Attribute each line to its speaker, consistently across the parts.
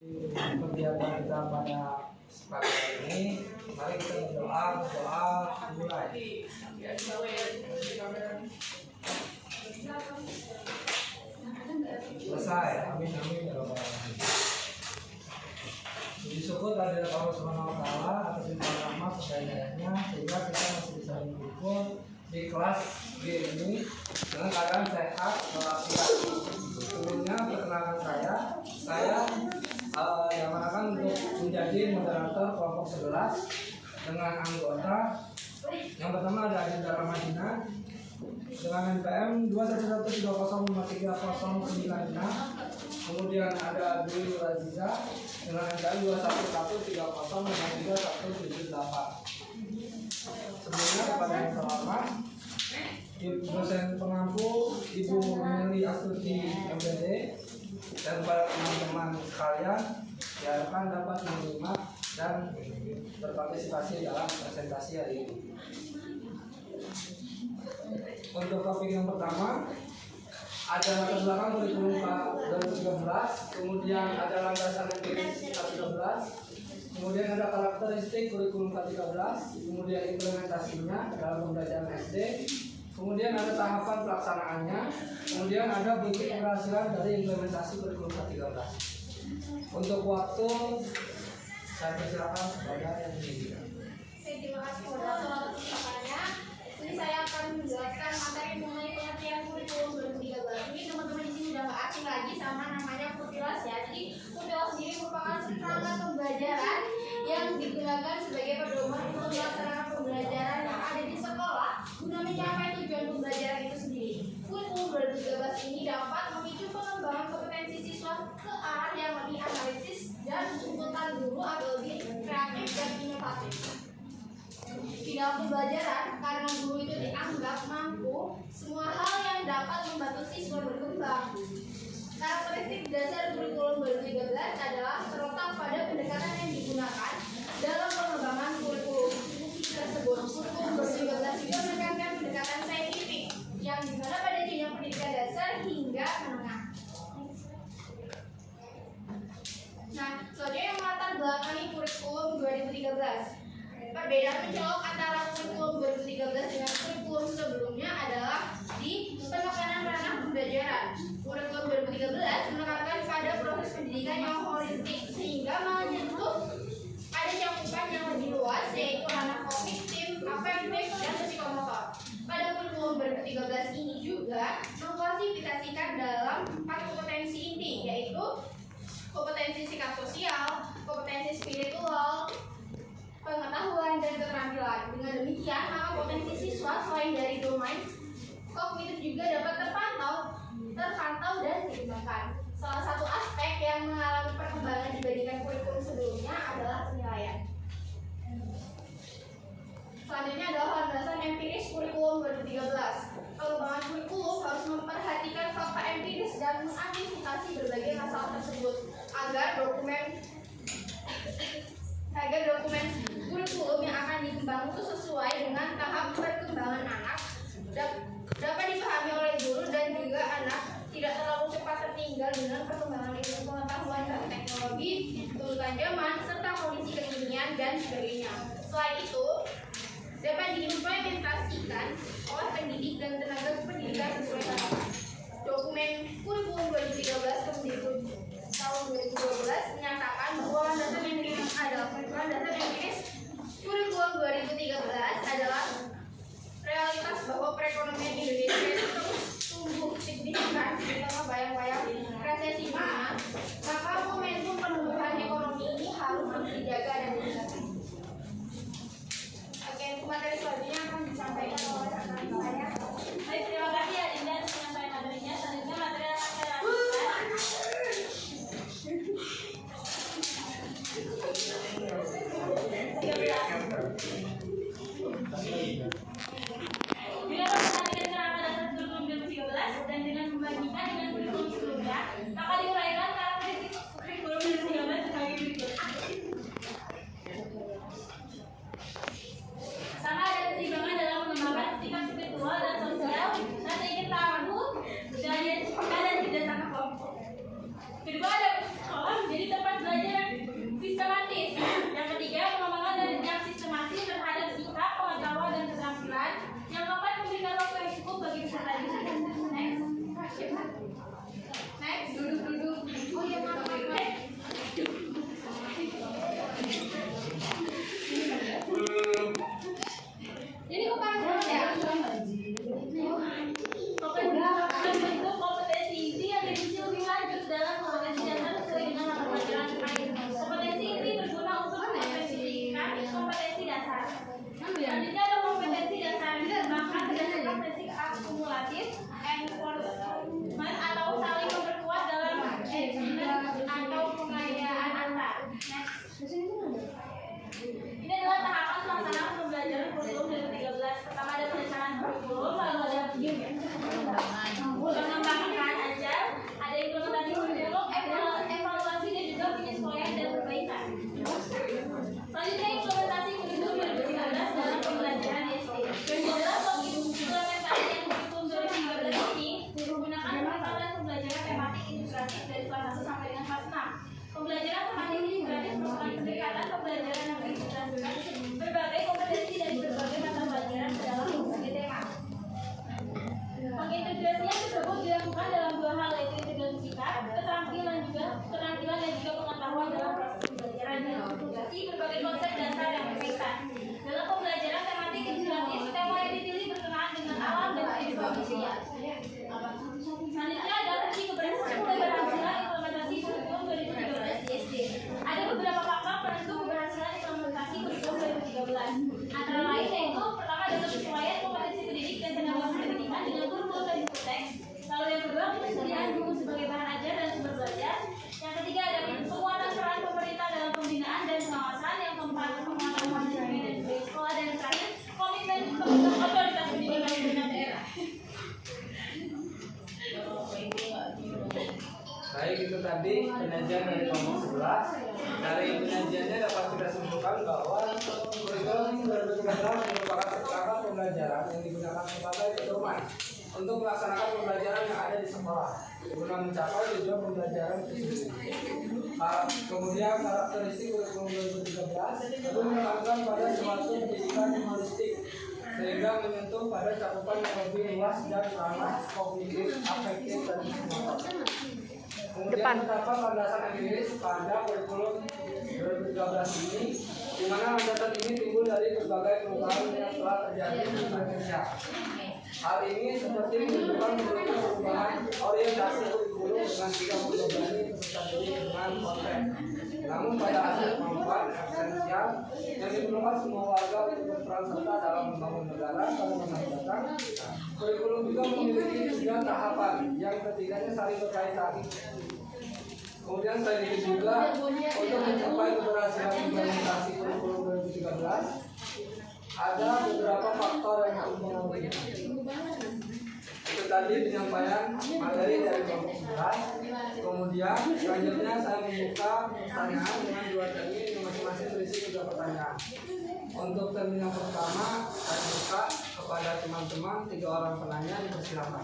Speaker 1: Kegiatan kita pada pagi ini, mari kita berdoa mulai. Selesai, amin amin ya Rabbal alamin. Puji syukur kehadirat Allah Subhanahu wa taala atas limpahan rahmat kekayaan-Nya sehingga kita masih bisa berkumpul di kelas G ini dengan keadaan sehat walafiat. Sebelumnya perkenalkan saya diamanahkan untuk menjadi moderator kelompok 11 dengan anggota yang pertama ada Adinda Ramadina dengan NPM 211305309, kemudian ada Dwi Raziza dengan NPM 21130530178. Sebelumnya kepada yang terhormat dosen pengampu Ibu Meli Astuti MPD dan para teman-teman sekalian diharapkan dapat menyimak dan berpartisipasi dalam presentasi hari ini. Untuk topik yang pertama ada latar belakang kurikulum 2013, kemudian ada landasan empiris K13, kemudian ada karakteristik kurikulum K13, kemudian implementasinya dalam pembelajaran SD, kemudian ada tahapan pelaksanaannya, kemudian ada bukti keberhasilan dari implementasi kurikulum K13. Untuk waktu saya persilakan kepada yang diinginkan.
Speaker 2: Terima kasih moderator atas kesempatannya. Ini saya akan menjelaskan materi mengenai pengertian kurikulum 2013. Ini teman-teman di sini udah nggak asing lagi sama namanya Kurtilas ya. Jadi Kurtilas sendiri merupakan perangkat pembelajaran yang digunakan sebagai pedoman untuk melaksanakan pembelajaran yang ada di sekolah guna mencapai tujuan pembelajaran itu sendiri. Kurikulum 2013 ini dapat memicu pengembangan kompetensi siswa ke arah yang lebih analisis dan tuntutan guru agar lebih kreatif dan inovatif. Di dalam pembelajaran, karena guru itu dianggap mampu semua hal yang dapat membantu siswa berkembang. Karakteristik dasar kurikulum 2013 adalah terletak pada pendekatan yang digunakan dalam pengembangan kurikulum tersebut. Kurikulum 2013 itu menekankan pendekatan saintifik yang dimana pada jenjang pendidikan dasar hingga menengah. Nah, selanjutnya yang melatar belakangi kurikulum 2013. Perbedaan mencolok antara kurikulum 2013 dengan kurikulum sebelumnya adalah di penekanan ranah pembelajaran. Kurikulum 2013 menekankan pada proses pendidikan yang holistik sehingga menyentuh ada cakupan yang lebih luas yaitu ranah kognitif, afektif, dan psikomotor. Pada kurikulum 2013 ini juga mengklasifikasikan dalam 4 kompetensi inti yaitu kompetensi sikap sosial, kompetensi spiritual, pengetahuan dan keterampilan. Dengan demikian, maka potensi siswa selain dari domain kognitif juga dapat terpantau dan dikembangkan. Salah satu aspek yang mengalami perkembangan dibandingkan kurikulum sebelumnya adalah penilaian. Selanjutnya adalah landasan empiris kurikulum 2013. Pengembangan kurikulum harus memperhatikan fakta empiris dan mengantisipasi berbagai masalah tersebut agar dokumen kurikulum yang akan dikembangkan itu sesuai dengan tahap perkembangan anak, dapat dipahami oleh guru dan juga anak, tidak terlalu cepat tertinggal dengan perkembangan ilmu pengetahuan dan teknologi, tuntutan zaman, serta kondisi kekinian dan sebagainya. Selain itu, dapat diimplementasikan oleh pendidik dan tenaga pendidikan sesuai tahapan. Dokumen kurikulum 2013 Kemdikbud tahun 2012 menyatakan bahwa landasan empiris kurikulum 2013 adalah realitas bahwa perekonomian Indonesia itu terus tumbuh signifikan di tengah bayang-bayang resesi maka momentum penumbuhan ekonomi ini harus dijaga dan dijaga. Oke, materi selanjutnya akan disampaikan oleh rekan saya. Baik, terima kasih Adinda atas penyampaian materinya. Selanjutnya materi akan saya lanjutkan. Ini adalah tahapan pelaksanaan pembelajaran kurikulum 2013. Pertama ada perencanaan kurikulum, lalu ada pengembangan ajar, ada implementasi kurikulum, evaluasi dan juga penyesuaian dan perbaikan. Selanjutnya implementasi kurikulum 2013 dalam pembelajaran SD. Dalam implementasi kurikulum 2013 ini menggunakan pendekatan pembelajaran tematik integratif dari kelas 1 sampai dengan kelas 6. Pembelajaran tematik integratif merupakan pendekatan pembelajaran yang mengintegrasikan berbagai kompetensi dari berbagai mata pelajaran ke dalam berbagai tema. Pengintegrasian tersebut dilakukan dalam dua hal, yaitu integrasi sikap, keterampilan dan juga pengetahuan dalam proses pembelajaran dan integrasi berbagai konsep dasar yang berkaitan. Dalam pembelajaran tematik integratif, tema yang dipilih berkenaan dengan alam dan kehidupan manusia. Selanjutnya adalah uji keberhasilan implementasi kurikulum 2013 di SD. Ada beberapa faktor penentu keberhasilan implementasi kurikulum 2013. Antara lain yaitu pertama adalah kesesuaian kompetensi pendidik dan tenaga pendidikan dengan kurikulum dan buku teks. Lalu yang kedua ketersediaan buku sebagai bahan ajar dan sumber belajar. Yang ketiga ada penguatan peran pemerintah dalam pembinaan dan pengawasan. Yang keempat penguatan manajemen dan budaya sekolah, dan yang terakhir komitmen otoritas pendidikan pemerintah daerah.
Speaker 1: Baik, itu tadi penyajian dari kelompok 11. Dari penyajiannya dapat kita simpulkan bahwa kurikulum 2013 merupakan perangkat pembelajaran yang digunakan sebagai pedoman untuk melaksanakan pembelajaran yang ada di sekolah guna mencapai tujuan pembelajaran itu sendiri. Kemudian karakteristik kurikulum 2013 itu menekankan pada suatu pendidikan humanistik sehingga menyentuh pada cakupan yang lebih luas dan ramah kognitif, afektif, dan psikomotor. Kemudian terdapat landasan empiris pada kurikulum 2013 ini, di mana landasan ini timbul dari berbagai perubahan yang telah terjadi di Indonesia. Hal ini seperti menunjukkan perubahan orientasi kurikulum dengan tidak membebani peserta didik dengan konten. Namun pada akhir kemampuan esensial yang diperlukan semua warga untuk berperan serta dalam membangun negara pada masa mendatang. Kurikulum juga memiliki 9 tahapan yang ketiganya saling berkaitan. Kemudian selain itu juga untuk mencapai keberhasilan implementasi kurikulum 2013 ada beberapa faktor yang harus mempengaruhi. Itu tadi penyampaian materi dari kelompok 11. Kemudian selanjutnya saya membuka pertanyaan dengan 2 termin yang masing-masing berisi 3 pertanyaan. Untuk termin yang pertama saya buka kepada teman-teman 3 orang penanya, dipersilakan.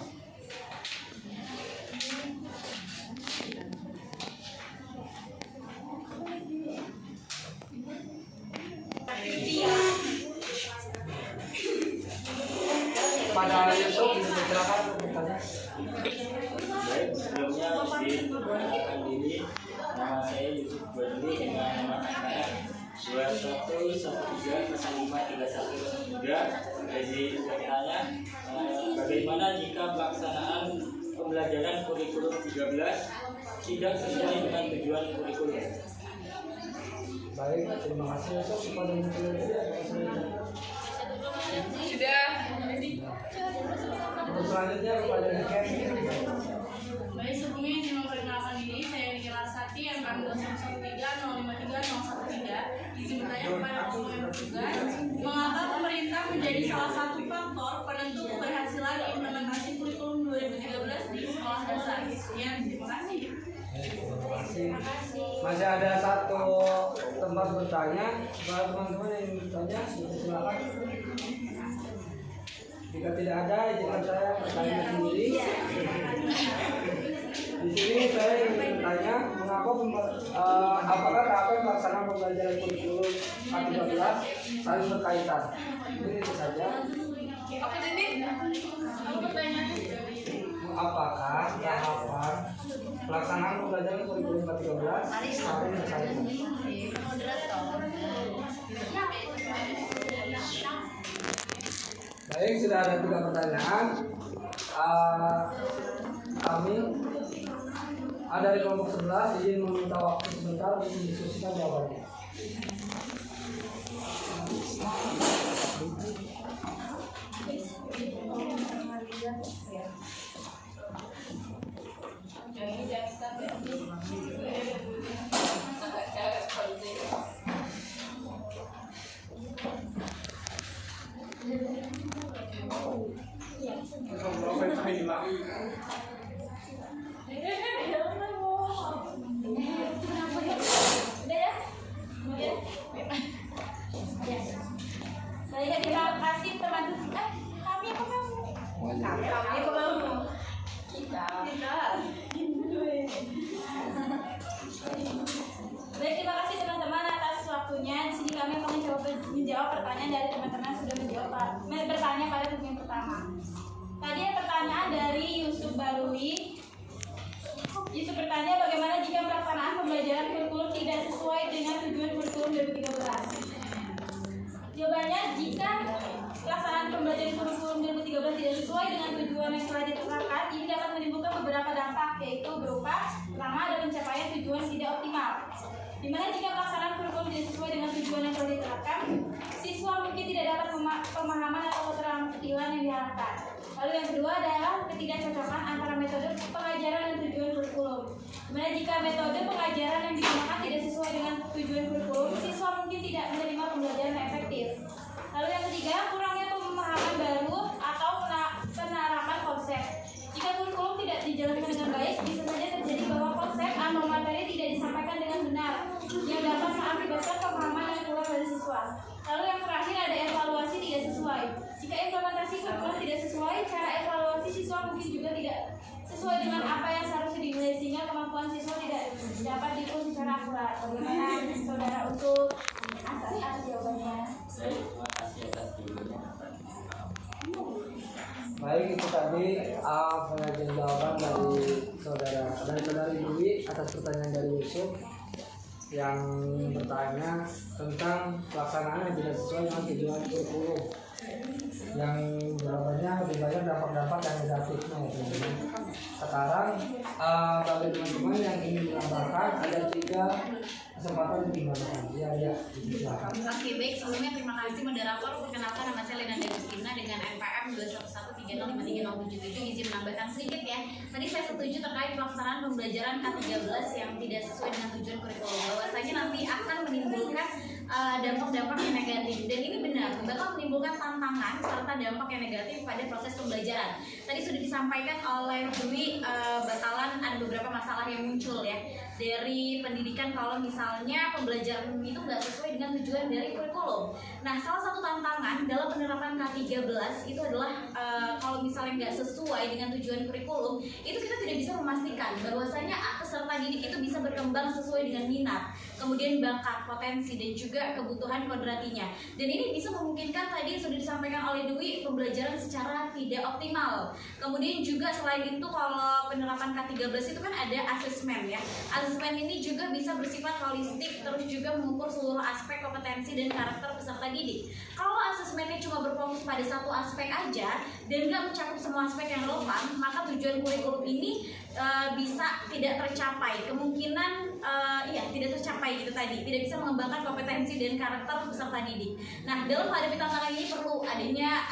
Speaker 1: Pada YouTube dipersilakan untuk bertanya.
Speaker 3: Baik, sebelumnya izin memperkenalkan diri. Nama saya Yusuf Badri dengan nomor angkatan 2113053103. Jadi bertanya, bagaimana jika pelaksanaan pembelajaran kurikulum 13 tidak sesuai dengan tujuan kurikulum?
Speaker 1: Baik, terima kasih Yusuf. Kepada
Speaker 4: Sudah.
Speaker 1: untuk selanjutnya kepada Niken.
Speaker 4: Baik, sebelumnya izin memperkenalkan diri. Saya Niki Larsati, angkatan 213053113. Izin bertanya kepada kelompok yang bertugas, mengapa pemerintah menjadi salah satu faktor penentu keberhasilan implementasi kurikulum 2013 di sekolah dasar? Sekian, terima kasih.
Speaker 1: Terima kasih. Masih ada satu tempat bertanya. Buat teman-teman yang ingin bertanya, silakan. Jika tidak ada, izinkan saya bertanya sendiri. Di sini saya ingin bertanya, apakah tahapan pelaksanaan pembelajaran kurikulum 13 saling berkaitan? Ini itu saja.
Speaker 4: Oke, Dini. Apa pertanyaannya?
Speaker 1: Apakah tahapan pelaksanaan pembelajaran kurikulum 13 saling berkaitan? Baik, sudah ada 3 pertanyaan. Kami dari kelompok 11 izin meminta waktu sebentar untuk mendiskusikan jawabannya.
Speaker 4: menjawab pertanyaan dari teman-teman yang sudah bertanya pada segmen pertama. Tadi ada pertanyaan dari Yusuf Barui. Yusuf bertanya bagaimana jika pelaksanaan pembelajaran kurikulum tidak sesuai dengan tujuan kurikulum 2013. Jawabannya, jika pelaksanaan pembelajaran kurikulum 2013 tidak sesuai dengan tujuan yang telah ditetapkan, ini dapat menimbulkan beberapa dampak, yaitu berupa pertama, ada pencapaian tujuan tidak optimal. Di mana jika pelaksanaan kurikulum tidak sesuai dengan tujuan yang telah ditetapkan, siswa mungkin tidak dapat pemahaman atau keterampilan yang diharapkan. Lalu yang kedua adalah ketidakcocokan antara metode pengajaran dan tujuan kurikulum. Di mana jika metode pengajaran yang digunakan tidak sesuai dengan tujuan kurikulum, siswa mungkin tidak menerima pembelajaran yang efektif. Lalu yang ketiga, kurangnya pemahaman baru atau penerapan konsep. Jika kurikulum tidak dijalankan dengan baik, bisa saja terjadi bahwa konsep atau materi tidak disampaikan dengan benar, yang dapat mengakibatkan pemahaman yang kurang dari siswa. Lalu yang terakhir ada evaluasi tidak sesuai. Jika implementasi kurikulum tidak sesuai, cara evaluasi siswa mungkin juga tidak sesuai dengan apa yang seharusnya dinilai, sehingga kemampuan siswa tidak dapat diukur secara akurat. Bagaimana saudara untuk atas jawabannya?
Speaker 3: Terima kasih atas jawabannya.
Speaker 1: Baik, itu tadi penyajian jawaban dari saudari Dwi atas pertanyaan dari Yusuf yang bertanya tentang pelaksanaan yang tidak sesuai dengan tujuan kurikulum. Yang jawabannya lebih banyak dampak-dampak yang negatifnya ya teman-teman. Sekarang bagi teman-teman yang ingin menambahkan ada 3 kesempatan untuk menambahkan. Ya, silakan.
Speaker 5: Oke, baik. Sebelumnya terima kasih moderator. Perkenalkan, nama saya Lena Dagustina dengan NPM 211305307. Izin menambahkan sedikit ya. Tadi saya setuju terkait pelaksanaan pembelajaran K13 yang tidak sesuai dengan tujuan kurikulum. Bahwasanya nanti akan menimbulkan dampak-dampak yang negatif, dan ini benar bakal menimbulkan tantangan serta dampak yang negatif pada proses pembelajaran. Tadi sudah disampaikan oleh Dwi, bakalan ada beberapa masalah yang muncul ya dari pendidikan kalau misalnya pembelajaran itu nggak sesuai dengan tujuan dari kurikulum. Nah, salah satu tantangan dalam penerapan K13 itu adalah kalau misalnya nggak sesuai dengan tujuan kurikulum, itu kita tidak bisa memastikan bahwasanya peserta didik itu bisa berkembang sesuai dengan minat, kemudian bakat, potensi, dan juga kebutuhan kodratinya. Dan ini bisa memungkinkan tadi sudah disampaikan oleh Dwi, pembelajaran secara tidak optimal. Kemudian juga selain itu kalau penerapan K13 itu kan ada asesmen ya. Asesmen ini juga bisa bersifat holistik, terus juga mengukur seluruh aspek kompetensi dan karakter peserta didik. Kalau asesmennya cuma berfokus pada satu aspek aja dan nggak mencakup semua aspek yang relevan, maka tujuan kurikulum ini bisa tidak tercapai. Kemungkinan tidak tercapai gitu tadi, tidak bisa mengembangkan kompetensi dan karakter peserta didik. Nah, dalam menghadapi tantangan ini perlu adanya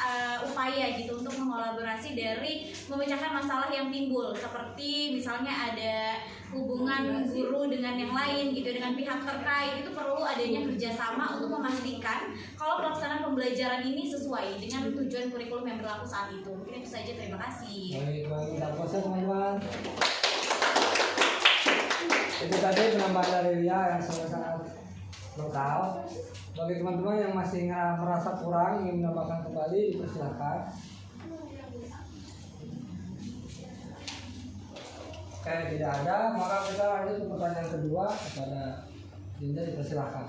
Speaker 5: upaya gitu untuk mengolaborasi dari memecahkan masalah yang timbul, seperti misalnya ada hubungan guru dengan yang lain gitu, dengan pihak terkait. Itu perlu adanya kerjasama untuk memastikan kalau pelaksanaan pembelajaran ini sesuai dengan tujuan kurikulum yang berlaku saat itu. Mungkin itu saja, terima kasih.
Speaker 1: Baik, teman-teman. Itu tadi penambahan dari Lia yang sangat lengkap. Bagi teman-teman yang masih merasa kurang ingin menambahkan kembali, dipersilakan. Oke, tidak ada, maka kita lanjut ke pertanyaan kedua kepada Dinda, dipersilakan.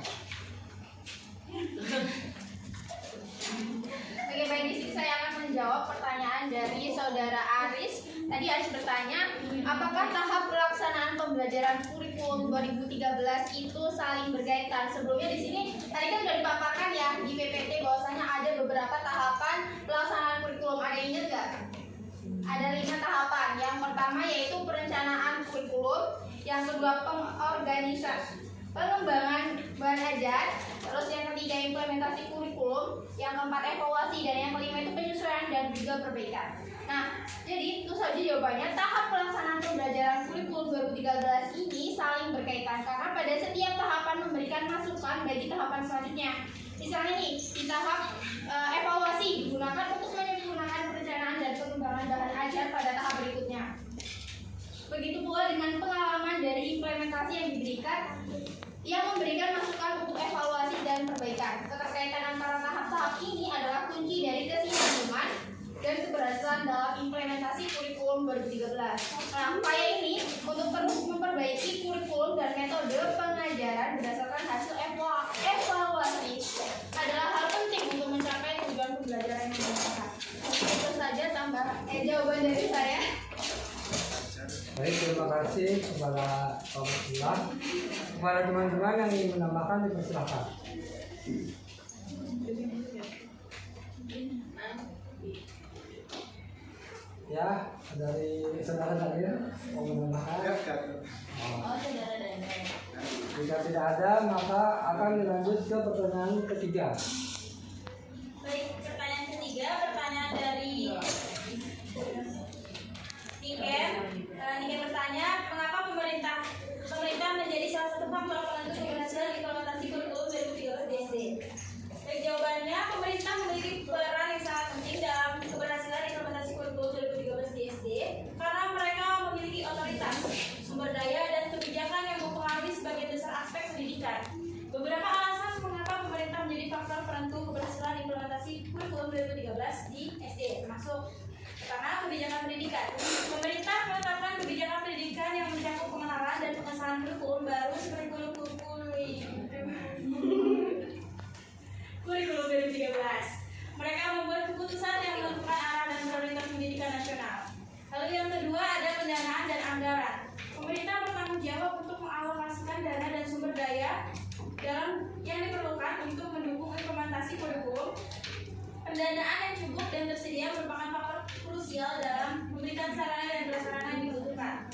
Speaker 2: Oke, baik, di sini saya akan menjawab pertanyaan dari saudara Aris. Tadi Aris bertanya, apakah tahap pelaksanaan pembelajaran kurikulum 2013 itu saling berkaitan? Sebelumnya di sini tadi kan sudah dipaparkan ya di PPT bahwasanya ada beberapa tahapan pelaksanaan kurikulum. Ada yang ingat nggak? Ada 5 tahapan. Yang pertama yaitu perencanaan kurikulum, yang kedua pengorganisasi pengembangan bahan ajar, terus yang ketiga implementasi kurikulum, yang keempat evaluasi, dan yang kelima itu penyesuaian dan juga perbaikan. Nah, jadi itu saja jawabannya. Tahap pelaksanaan pembelajaran kurikulum 2013 ini saling berkaitan karena pada setiap tahapan memberikan masukan bagi tahapan selanjutnya. Misalnya nih, di tahap evaluasi digunakan untuk menyempurnakan perencanaan dan pengembangan bahan ajar pada tahap berikutnya. Begitu pula dengan pengalaman dari implementasi yang diberikan, yang memberikan masukan untuk evaluasi dan perbaikan. Keterkaitan antara tahap-tahap ini adalah kunci dari kesinambungan dan keberhasilan dalam implementasi kurikulum 2013. Nah, upaya ini untuk terus memperbaiki kurikulum dan metode pengajaran berdasarkan hasil evaluasi adalah hal dari saya.
Speaker 1: Baik, terima kasih kepada Pak Muslilah. Kepada teman-teman yang ingin menambahkan dipersilakan. Ya, dari saudara Daniel mau menambahkan.
Speaker 4: Oh, saudara Daniel.
Speaker 1: Jika tidak ada, maka akan dilanjut ke pertanyaan ketiga.
Speaker 4: Baik, pertanyaan ketiga, pertanyaan dari Niken. Niken bertanya, mengapa pemerintah menjadi salah satu faktor penentu keberhasilan implementasi kurikulum 2013 di SD? Baik, jawabannya, pemerintah memiliki peran yang sangat penting dalam keberhasilan implementasi kurikulum 2013 di SD karena mereka memiliki otoritas, sumber daya, dan kebijakan yang mempengaruhi sebagian besar aspek pendidikan. Beberapa alasan mengapa pemerintah menjadi faktor penentu keberhasilan implementasi kurikulum 2013 di SD, termasuk pertama, kebijakan pendidikan. Pemerintah menetapkan kebijakan pendidikan yang mencakup pengenalan dan pengesahan kurikulum baru seperti kurikulum 2013. Mereka membuat keputusan yang menentukan arah dan prioritas pendidikan nasional. Lalu yang kedua ada pendanaan dan anggaran. Pemerintah bertanggung jawab untuk mengalokasikan dana dan sumber daya dalam yang diperlukan untuk mendukung implementasi kurikulum. Pendanaan yang cukup dan tersedia merupakan faktor krusial dalam memberikan sarana dan prasarana yang dibutuhkan.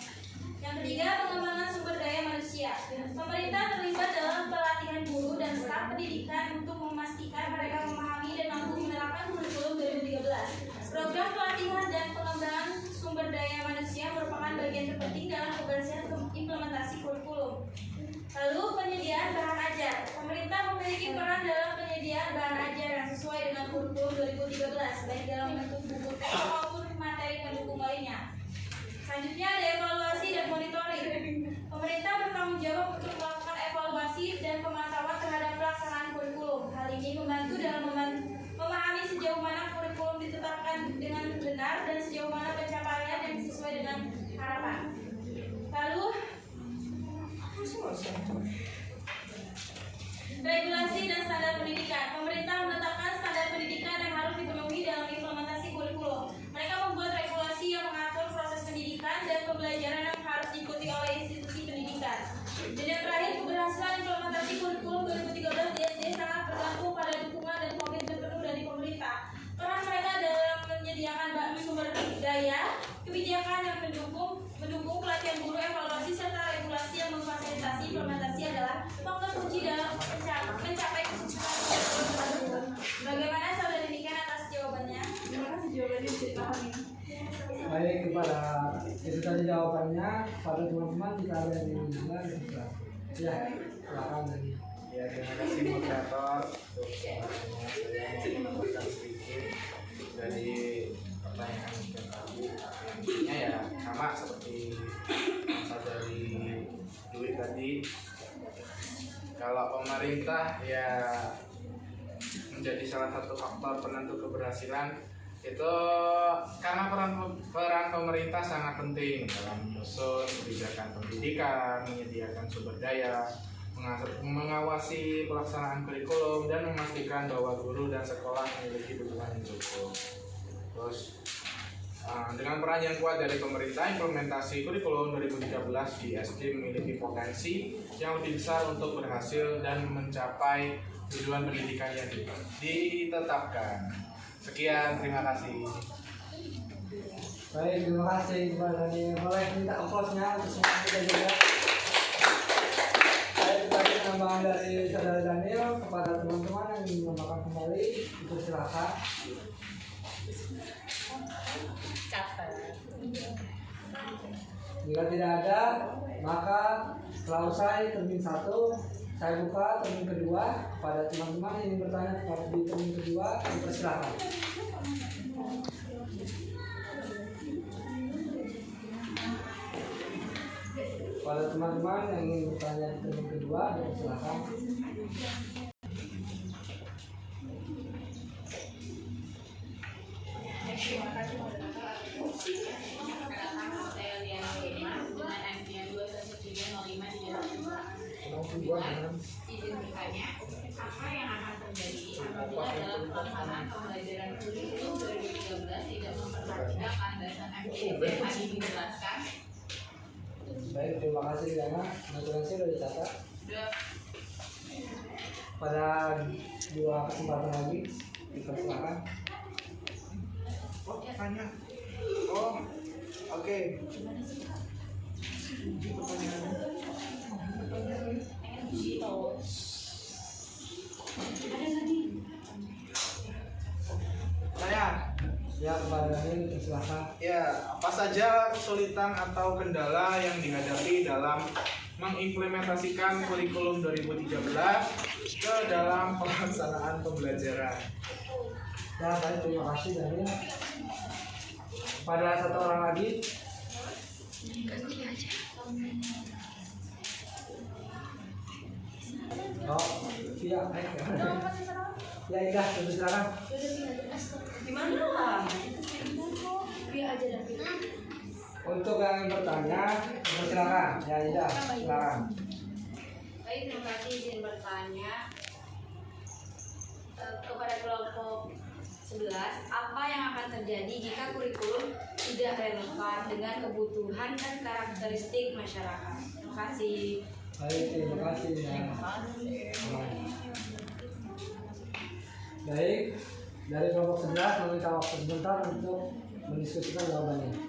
Speaker 4: Yang ketiga, pengembangan sumber daya manusia. Pemerintah terlibat dalam pelatihan guru dan staf pendidikan untuk memastikan mereka memahami dan mampu menerapkan kurikulum 2013. Program pelatihan dan pengembangan sumber daya manusia merupakan bagian terpenting dalam keberhasilan implementasi kurikulum. Lalu penyediaan bahan ajar. Pemerintah memiliki peran dalam penyediaan bahan ajar yang sesuai dengan kurikulum 2013, baik dalam bentuk buku teks maupun materi pendukung lainnya. Selanjutnya ada evaluasi dan monitoring. Pemerintah bertanggung jawab untuk melakukan evaluasi dan pemantauan terhadap pelaksanaan kurikulum. Hal ini membantu dalam memahami sejauh mana kurikulum ditetapkan dengan benar dan sejauh mana pencapaian yang sesuai dengan harapan. Lalu regulasi dan standar pendidikan. Pemerintah menetapkan standar pendidikan yang harus dipenuhi dalam implementasi kurikulum. Mereka membuat regulasi yang mengatur proses pendidikan dan pembelajaran yang harus diikuti oleh institusi pendidikan. Dan yang terakhir, keberhasilan implementasi kurikulum 2013 di SD sangat bergantung pada dukungan dan komitmen penuh dari pemerintah. Peran mereka dalam menyediakan sumber daya, kebijakan yang mendukung pelatihan guru, evaluasi serta regulasi yang memfasilitasi implementasi adalah faktor kunci dalam mencapai kesuksesan kurikulum. Bagaimana saudara Niken atas jawabannya? Terima kasih, jawabannya bisa dipahami.
Speaker 1: Baik, kepada itu tadi jawabannya. Pada teman-teman jika ada yang ingin mendengar, ya silakan tadi.
Speaker 6: Ya, terima kasih moderator untuk semuanya. Saya ingin menambahkan sedikit dari pertanyaan yang tadi. Intinya ya sama seperti masa dari duit tadi. Kalau pemerintah ya menjadi salah satu faktor penentu keberhasilan, itu karena peran pemerintah sangat penting dalam menyusun kebijakan pendidikan, menyediakan sumber daya, mengawasi pelaksanaan kurikulum, dan memastikan bahwa guru dan sekolah memiliki dukungan yang cukup. Terus dengan peran yang kuat dari pemerintah, implementasi kurikulum 2013 di SD memiliki potensi yang lebih besar untuk berhasil dan mencapai tujuan pendidikan yang ditetapkan. Sekian, terima kasih.
Speaker 1: Baik, terima kasih kepada Daniel. Boleh minta aplausnya untuk semua kita juga. Baik, tadi tambahan dari saudara Daniel. Kepada teman-teman yang ingin menambahkan kembali, itu silakan. Jika tidak ada, maka setelah usai termin 1, saya buka termin kedua. Pada teman-teman yang ingin bertanya kepada di termin kedua, dipersilakan. Pada teman-teman yang ingin bertanya di termin kedua, dipersilakan.
Speaker 5: Terima kasih moderator atas kedatangan saya Liana Firman dengan NPM 21305 di dalam izin bertanya, apa yang akan terjadi apabila dalam pelaksanaan pembelajaran kurikulum 2013 tidak memperhatikan landasan MPD yang tadi dijelaskan?
Speaker 1: Baik, terima kasih Diana. Naturasi sudah dicatat.
Speaker 5: Sudah.
Speaker 1: Pada dua kesempatan lagi dipersilakan.
Speaker 6: Oh, tanya. Oh, oke.
Speaker 1: Saya ya kepada Daniel dipersilakan.
Speaker 6: Ya, apa saja kesulitan atau kendala yang dihadapi dalam mengimplementasikan kurikulum 2013 ke dalam pelaksanaan pembelajaran?
Speaker 1: Ya, baik, terima kasih Daniel. Pada satu orang lagi. Oh, iya, ya Ida, silakan. Untuk yang bertanya, silakan. Ya Ida, silakan.
Speaker 5: Baik, terima kasih izin bertanya kepada kelompok 11, apa yang akan terjadi jika kurikulum tidak relevan dengan kebutuhan dan karakteristik masyarakat? Terima kasih.
Speaker 1: Baik, terima kasih. Ya. Baik, dari kelompok 11 meminta waktu sebentar untuk mendiskusikan jawabannya.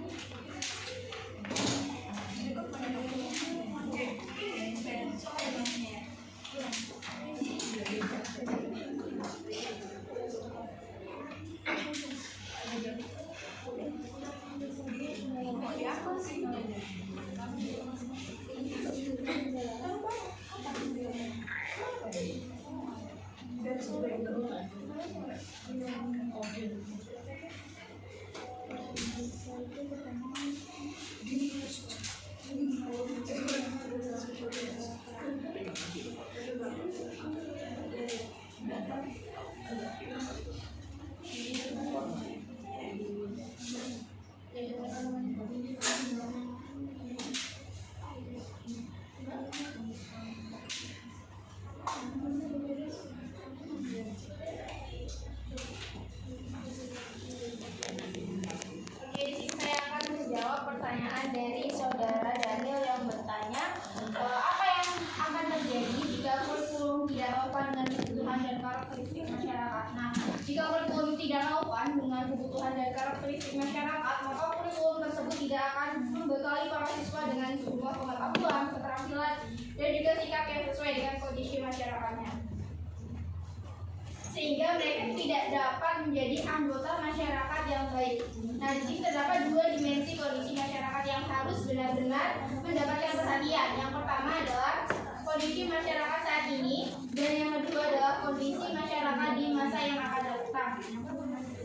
Speaker 2: Sehingga mereka tidak dapat menjadi anggota masyarakat yang baik. Nah, di sini terdapat dua dimensi kondisi masyarakat yang harus benar-benar mendapatkan perhatian. Yang pertama adalah kondisi masyarakat saat ini, dan yang kedua adalah kondisi masyarakat di masa yang akan datang,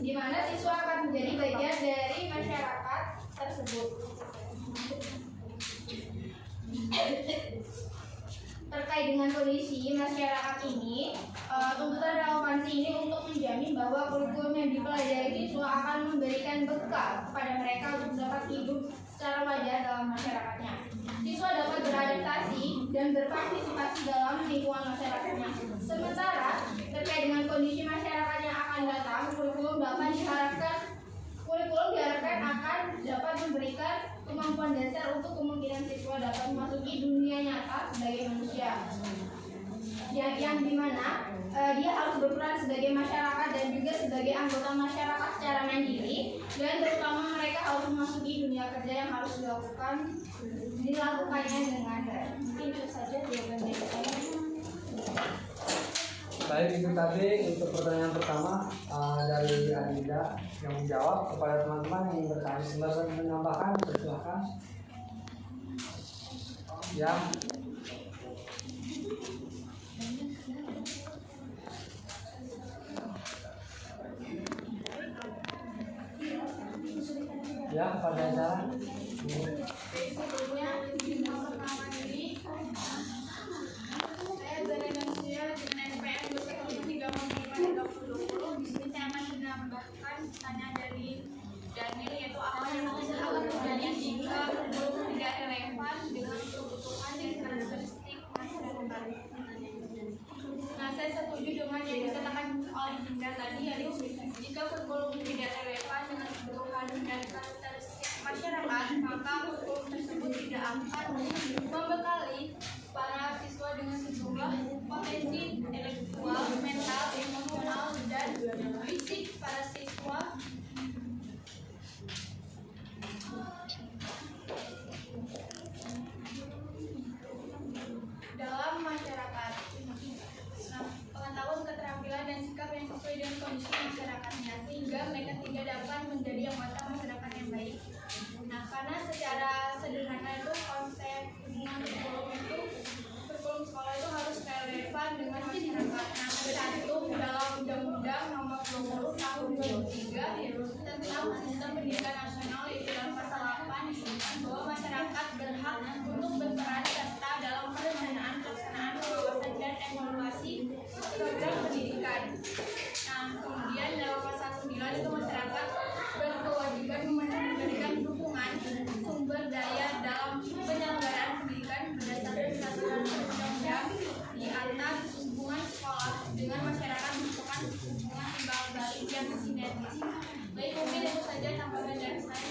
Speaker 2: di mana siswa akan menjadi bagian dari masyarakat tersebut. Terkait dengan kondisi masyarakat ini, tuntutan relevansi ini untuk menjamin bahwa kurikulum yang dipelajari siswa akan memberikan bekal kepada mereka untuk dapat hidup secara wajar dalam masyarakatnya. Siswa dapat beradaptasi dan berpartisipasi dalam lingkungan masyarakatnya. Sementara terkait dengan kondisi masyarakat yang akan datang, kurikulum diharapkan akan dapat memberikan kemampuan dasar untuk kemungkinan siswa dapat memasuki dunia nyata sebagai manusia, yang dimana dia harus berperan sebagai masyarakat dan juga sebagai anggota masyarakat secara mandiri, dan terutama mereka harus memasuki dunia kerja yang harus dilakukannya dengan baik. Mungkin itu saja jawaban dari saya.
Speaker 1: Baik, itu tadi untuk pertanyaan pertama dari Adinda yang menjawab. Kepada teman-teman yang ingin bertanya sebenarnya menambahkan, silakan. Ya. Ya, pada acara.
Speaker 2: Sebelumnya, yang pertama ini saya dari manusia dengan NPM 21.3.2020. Di sini saya akan menambahkan pertanyaan dari Daniel, yaitu apa yang akan terjadi jika kurikulum tidak relevan dengan kebutuhan dan karakteristik masyarakat. yang dikatakan oleh Dinda tadi, yaitu jika kurikulum tidak relevan dengan kebutuhan dan karakteristik masyarakat, maka kurikulum tersebut tidak akan membekali para siswa dengan sejumlah potensi intelektual, mental, emosional, dan fisik para siswa dalam masyarakat. Nah, pengetahuan, keterampilan, dan sikap yang sesuai dengan kondisi masyarakatnya, sehingga mereka tidak dapat menjadi anggota masyarakat yang baik. Nah, karena secara sederhana itu konsep hubungan kurikulum sekolah itu harus relevan dengan masyarakat. Nah, satu dalam Undang-Undang Nomor 20 Tahun 2003 tentang Sistem Pendidikan Nasional, yaitu dalam pasal 8 disebutkan bahwa masyarakat berhak untuk berperan serta dalam perencanaan, pelaksanaan, pengawasan, dan evaluasi program pendidikan. Nah, kemudian dalam pasal 9 itu masyarakat berkewajiban memberikan dukungan sumber daya dalam penyelenggaraan pendidikan berdasarkan peraturan undang-undang di atas hubungan sekolah dengan masyarakat merupakan hubungan timbal balik yang sinergis. Baik, mungkin itu saja tambahan dari saya.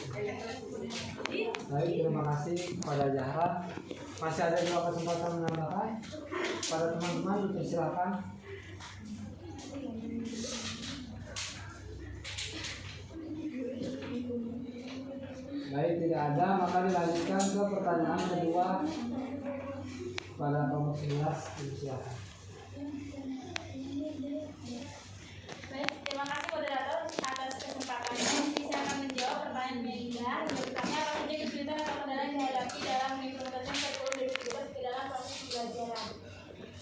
Speaker 1: Baik, terima kasih kepada Zahra. Masih ada dua kesempatan menambahkan. Pada teman-teman, silakan. Baik, tidak ada, maka dilanjutkan ke pertanyaan kedua pada kelompok 11. Silakan.
Speaker 4: Baik, terima kasih moderator atas kesempatannya. Saya akan menjawab pertanyaan Melinda. Yang pertama, apa saja kesulitan atau kendala yang dihadapi dalam mengimplementasikan kurikulum 2013 ke dalam proses pembelajaran?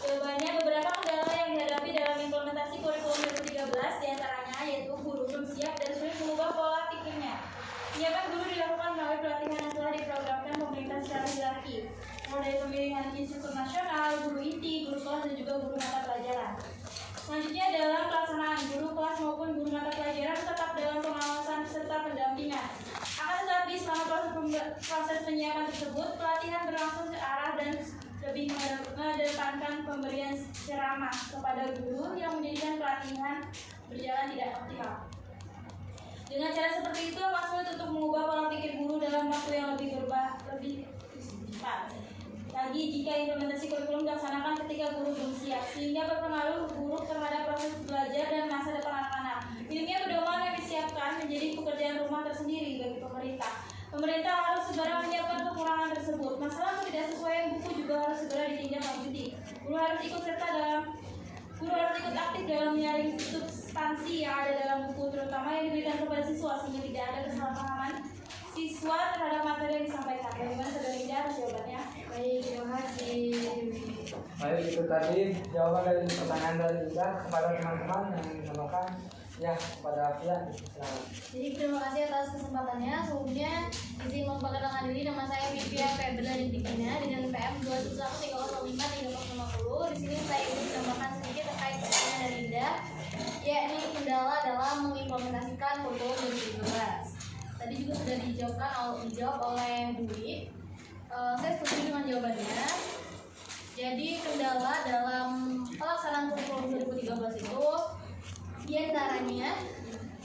Speaker 4: Jawabannya, beberapa kendala yang dihadapi dalam implementasi kurikulum 2013 diantaranya yaitu guru belum siap dan sulit mengubah pola pikirnya. Penyiapan guru dilakukan melalui pelatihan yang telah diprogramkan pemerintah secara hierarki, mulai dari pemilihan instruktur nasional, guru inti, guru kelas, dan juga guru mata pelajaran. Selanjutnya dalam pelaksanaan, guru kelas maupun guru mata pelajaran tetap dalam pengawasan serta pendampingan. Akan tetapi selama proses penyiapan tersebut, pelatihan berlangsung searah dan lebih mengedepankan pemberian ceramah kepada guru yang menjadikan pelatihan berjalan tidak optimal. Dengan cara seperti itu, maksud untuk mengubah pola pikir guru dalam waktu yang lebih cepat. Lagi jika implementasi kurikulum dilaksanakan ketika guru belum siap, sehingga berpengaruh buruk terhadap proses belajar dan masa depan anak-anak. Ilmunya pedoman yang disiapkan menjadi pekerjaan rumah tersendiri bagi pemerintah. Pemerintah harus segera menyiapkan kekurangan tersebut. Masalah ketidaksesuaian buku juga harus segera ditindaklanjuti. Guru harus ikut aktif dalam menyaring substansi yang ada dalam buku, terutama yang diberikan kepada siswa, sehingga tidak ada kesalahpahaman siswa terhadap materi yang disampaikan. Bagaimana saudara Ida atas jawabannya?
Speaker 2: Baik, terima kasih.
Speaker 1: Baik, itu tadi jawaban dari pertanyaan dari Ida kepada teman-teman yang menambahkan. Ya, kepada Afia.
Speaker 2: Jadi terima kasih atas kesempatannya. Sebelumnya izin memperkenalkan diri, nama saya Vivia Febra Dikina dengan PM 211305350. Di sini saya ingin menambahkan sedikit terkait pertanyaan dari Ida, yakni kendala dalam mengimplementasikan kurikulum 2013. Tadi juga sudah dijawab oleh Dwi. Saya setuju dengan jawabannya. Jadi kendala dalam pelaksanaan kurikulum 2013 itu diantaranya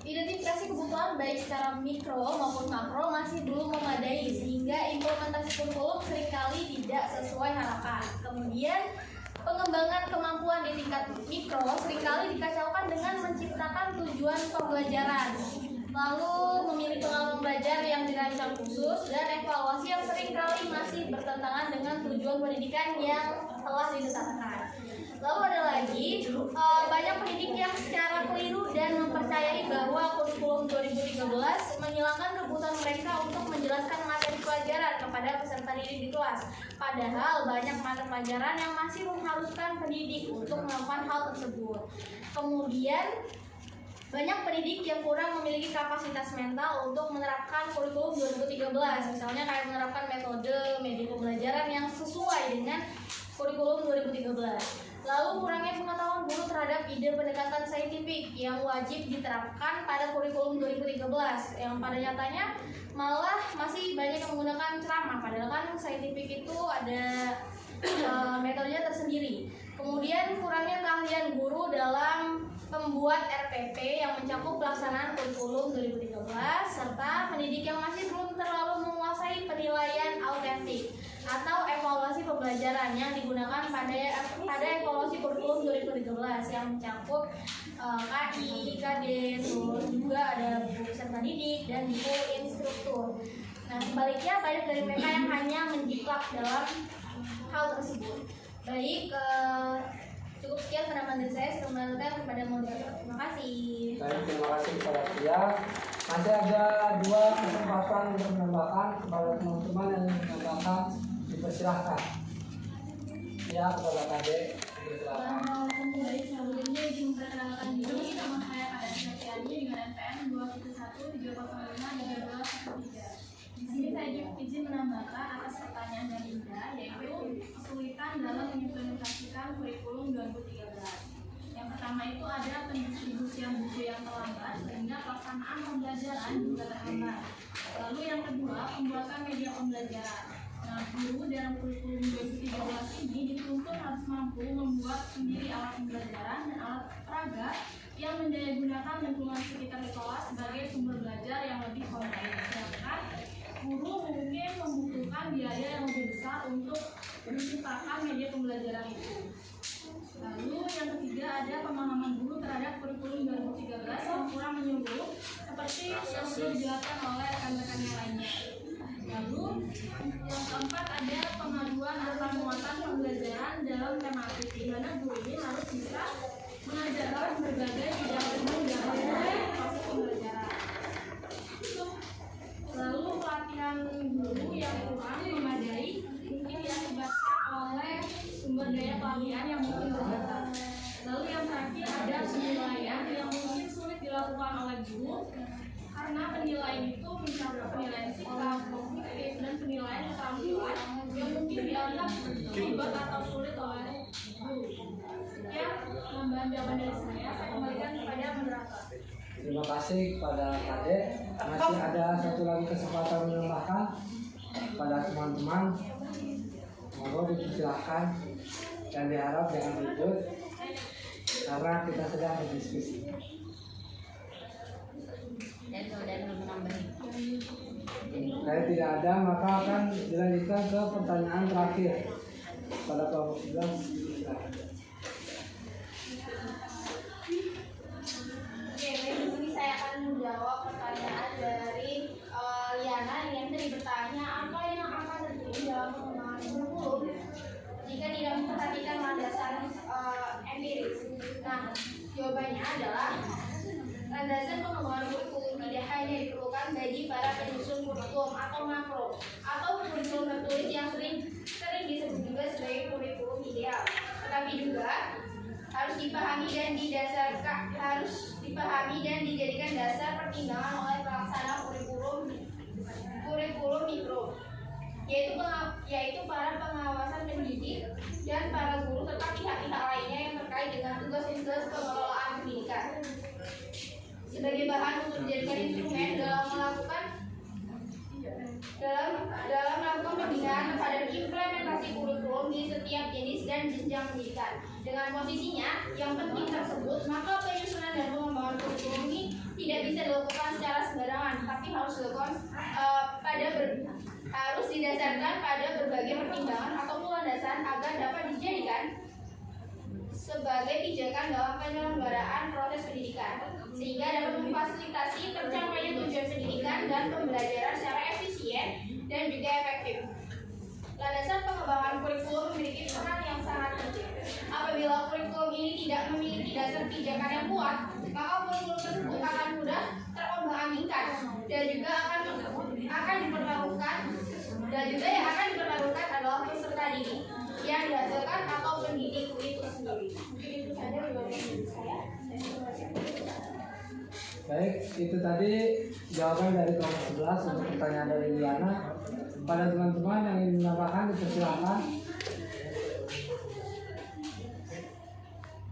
Speaker 2: identifikasi kebutuhan baik secara mikro maupun makro masih belum memadai, sehingga implementasi kurikulum seringkali tidak sesuai harapan. Kemudian pengembangan kemampuan di tingkat mikro seringkali dikacaukan dengan menciptakan tujuan pembelajaran, lalu memilih pengalaman belajar yang dirancang khusus, dan evaluasi yang seringkali masih bertentangan dengan tujuan pendidikan yang telah ditetapkan. Lalu ada lagi banyak pendidik yang secara keliru dan mempercayai bahwa kurikulum 2013 menghilangkan kebutuhan mereka untuk menjelaskan materi pelajaran kepada peserta didik di kelas. Padahal banyak mata pelajaran yang masih mengharuskan pendidik untuk melakukan hal tersebut. Kemudian banyak pendidik yang kurang memiliki kapasitas mental untuk menerapkan kurikulum 2013, misalnya kayak menerapkan metode media pembelajaran yang sesuai dengan kurikulum 2013. Lalu kurangnya pengetahuan guru terhadap ide pendekatan saintifik yang wajib diterapkan pada kurikulum 2013, yang pada nyatanya malah masih banyak yang menggunakan ceramah, padahal kan saintifik itu ada metodenya tersendiri. Kemudian kurangnya keahlian guru dalam membuat RPP yang mencakup pelaksanaan kurikulum 2013 serta pendidik yang masih belum terlalu menguasai penilaian autentik atau evaluasi pembelajaran yang digunakan pada evaluasi kurikulum 2013 yang mencakup KI, KD, terus juga ada buku peserta didik dan buku instruktur. Nah, sebaliknya banyak dari mereka yang hanya menjiplak dalam hal tersebut. Baik, cukup sekian pendapat dari saya. Saya kembalikan kepada moderator. Terima kasih.
Speaker 1: Baik, terima kasih kepada Tia. Masih ada 2 kesempatan untuk menambahkan kepada teman-teman yang ingin menambahkan, dipersilahkan. Ya, kepada KD, dipersilahkan.
Speaker 4: Baik, sebelumnya izin memperkenalkan diri. Nama saya Kak Setiani dengan NPM 2113053. Di sini saya izin menambahkan atas pertanyaan dari Indra, yaitu kesulitan dalam mengimplementasikan kurikulum 2013. Yang pertama itu ada pendistribusian buku yang terlambat sehingga pelaksanaan pembelajaran juga terhambat. Lalu yang kedua, pembuatan media pembelajaran. Nah, guru dalam kurikulum 2013 ini dituntut harus mampu membuat sendiri alat pembelajaran dan alat peraga yang mendayagunakan lingkungan sekitar kelas sebagai sumber belajar yang lebih kompeten. Sedangkan guru mungkin membutuhkan biaya yang lebih besar untuk menciptakan media pembelajaran itu. Lalu yang ketiga ada pemahaman guru terhadap kurikulum 2013 yang kurang menyeluruh seperti yang sudah dijelaskan oleh rekan-rekan yang lainnya. Lalu yang keempat ada pengaduan atau muatan pembelajaran dalam tematik, di mana guru ini harus bisa mengajarkan berbagai bidang ilmu dalam proses pembelajaran. Lalu pelatihan guru yang kurang memadai mungkin diakibatkan oleh sumber daya pelatihan yang mungkin terbatas. Lalu yang terakhir ada penilaian yang mungkin sulit dilakukan oleh guru karena penilaian itu mencakup penilaian sikap, kognitif, dan penilaian keterampilan yang mungkin dianggap ribet atau sulit oleh guru. Ya, tambahan jawaban dari saya kembalikan kepada moderator.
Speaker 1: Terima kasih kepada Kade. Masih ada satu lagi kesempatan menambahkan pada teman-teman. Monggo dipersilahkan dan diharap jangan ribut karena kita sedang berdiskusi.
Speaker 5: Dan menambah.
Speaker 1: Kalau tidak ada, maka akan dilanjutkan ke pertanyaan terakhir pada kelompok 11.
Speaker 2: Oke, baik, di sini saya akan menjawab pertanyaan dari Liana yang tadi bertanya apa yang akan terjadi dalam pengembangan kurikulum jika tidak memperhatikan landasan empiris. Nah, jawabannya adalah landasan pengembangan kurikulum tidak hanya diperlukan bagi para penyusun kurikulum atau makro atau kurikulum tertulis yang sering disebut juga sebagai kurikulum ideal, tetapi juga harus dipahami dan dijadikan dasar pertimbangan oleh pelaksana kurikulum mikro, yaitu para pengawasan pendidik dan para guru serta pihak-pihak lainnya yang terkait dengan tugas-tugas pengelolaan pendidikan sebagai bahan untuk dijadikan instrumen dalam melakukan pembinaan terhadap implementasi kurikulum di setiap jenis dan jenjang pendidikan. Dengan posisinya yang penting tersebut, maka penyusunan dan pengembangan kurikulum ini tidak bisa dilakukan secara sembarangan, tapi harus dilakukan harus didasarkan pada berbagai pertimbangan ataupun landasan agar dapat dijadikan sebagai pijakan dalam penyelenggaraan proses pendidikan, sehingga dapat memfasilitasi tercapainya tujuan pendidikan dan pembelajaran secara efisien dan juga efektif. Landasan pengembangan kurikulum memiliki peran yang sangat penting. Apabila kurikulum ini tidak memiliki dasar pijakan yang kuat, maka kurikulum tersebut akan mudah terombang-ambingkan dan juga akan dipertaruhkan, dan juga yang akan dipertaruhkan adalah peserta didik yang dihasilkan atau pendidik itu sendiri. Mungkin itu saja jawaban dari saya.
Speaker 1: Baik, itu tadi jawaban dari kelompok 11 untuk pertanyaan dari Liana. Pada teman-teman yang ingin menambahkan, dipersilakan.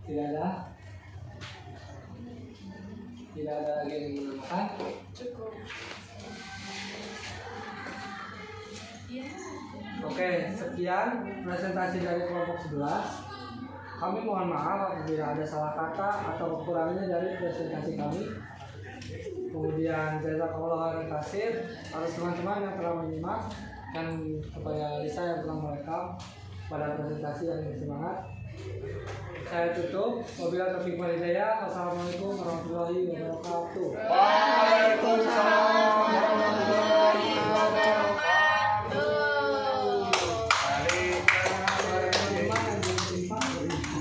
Speaker 1: Tidak ada? Tidak ada lagi yang ingin menambahkan?
Speaker 2: Cukup.
Speaker 1: Oke, sekian presentasi dari kelompok 11. Kami mohon maaf apabila ada salah kata atau kekurangannya dari presentasi kami. Kemudian jazakallahu khairan katsir atas teman-teman yang telah menyimak, dan kepada Lisa yang telah merekam pada presentasi yang bersemangat. Saya tutup. Wabillahi taufiq wal hidayah. Wassalamualaikum warahmatullahi wabarakatuh.